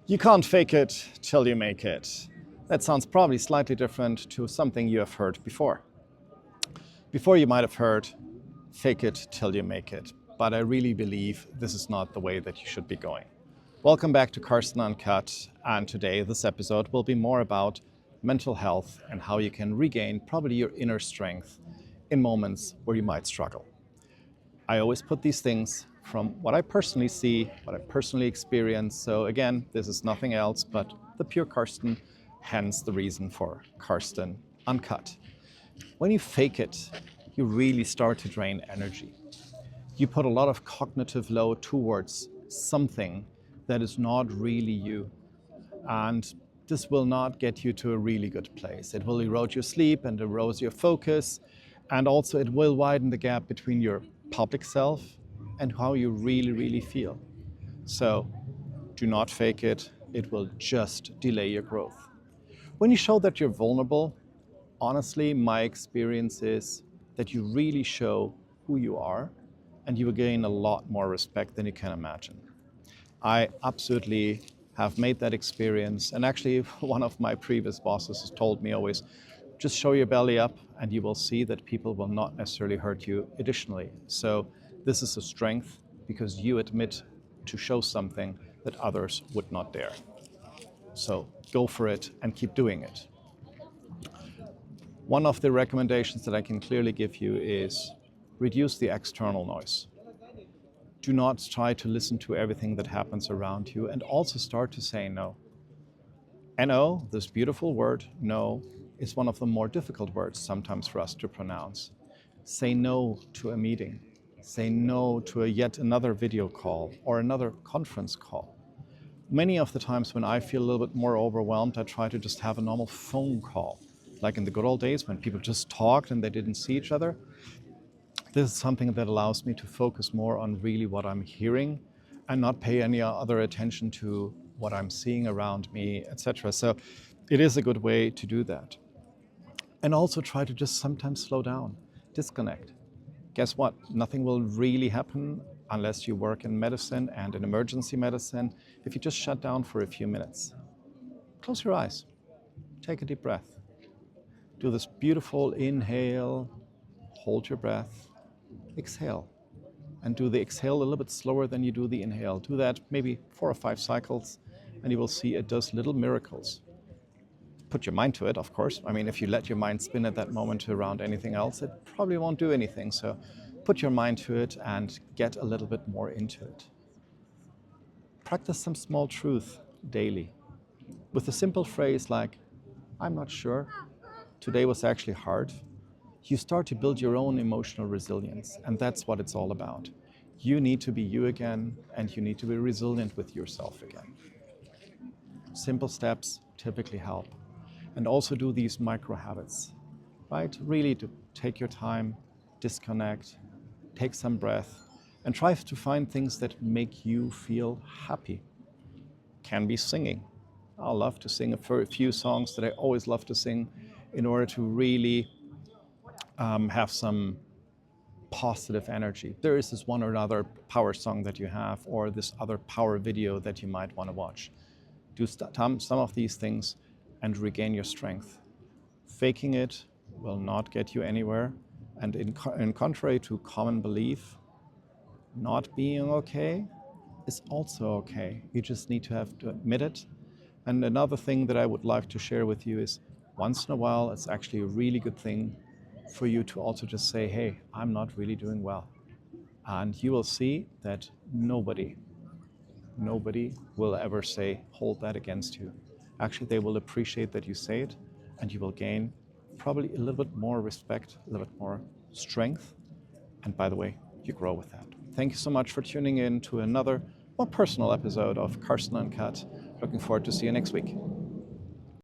You can't fake it till you make it. That sounds probably slightly different to something you have heard before. Before you might have heard, fake it till you make it. But I really believe this is not the way that you should be going. Welcome back to Carsten Uncut, and today this episode will be more about mental health and how you can regain probably your inner strength in moments where you might struggle. I always put these things from what I personally see, what I personally experience. So again, this is nothing else but the pure Carsten, hence the reason for Carsten Uncut. When you fake it, you really start to drain energy. You put a lot of cognitive load towards something that is not really you. And this will not get you to a really good place. It will erode your sleep and erode your focus. And also it will widen the gap between your public self and how you really feel. So do not fake it. It will just delay your growth. When you show that you're vulnerable, honestly, my experience is that you really show who you are and you will gain a lot more respect than you can imagine. I absolutely have made that experience. And actually, one of my previous bosses has told me always, just show your belly up and you will see that people will not necessarily hurt you additionally. So this is a strength because you admit to show something that others would not dare. So go for it and keep doing it. One of the recommendations that I can clearly give you is reduce the external noise. Do not try to listen to everything that happens around you, and also start to say no. No, this beautiful word, no, is one of the more difficult words sometimes for us to pronounce. Say no to a meeting. Say no to yet another video call or another conference call. Many of the times when I feel a little bit more overwhelmed, I try to just have a normal phone call. Like in the good old days when people just talked and they didn't see each other. This is something that allows me to focus more on really what I'm hearing and not pay any other attention to what I'm seeing around me, etc. So it is a good way to do that. And also try to just sometimes slow down, disconnect. Guess what? Nothing will really happen unless you work in medicine and in emergency medicine if you just shut down for a few minutes. Close your eyes, take a deep breath. Do this beautiful inhale, hold your breath, exhale. And do the exhale a little bit slower than you do the inhale. Do that maybe 4 or 5 cycles and you will see it does little miracles. Put your mind to it, of course. I mean, if you let your mind spin at that moment around anything else, it probably won't do anything. So put your mind to it and get a little bit more into it. Practice some small truth daily with a simple phrase like, I'm not sure, today was actually hard. You start to build your own emotional resilience, and that's what it's all about. You need to be you again, and you need to be resilient with yourself again. Simple steps typically help. And also do these micro habits, right? Really to take your time, disconnect, take some breath, and try to find things that make you feel happy. Can be singing. I love to sing a few songs that I always love to sing in order to really have some positive energy. There is this one or another power song that you have, or this other power video that you might want to watch. Do some of these things and regain your strength. Faking it will not get you anywhere. And in contrary to common belief, not being okay is also okay. You just need to have to admit it. And another thing that I would like to share with you is once in a while, it's actually a really good thing for you to also just say, hey, I'm not really doing well. And you will see that nobody will ever hold that against you. Actually, they will appreciate that you say it, and you will gain probably a little bit more respect, a little bit more strength. And by the way, you grow with that. Thank you so much for tuning in to another more personal episode of Carsten Uncut. Looking forward to see you next week.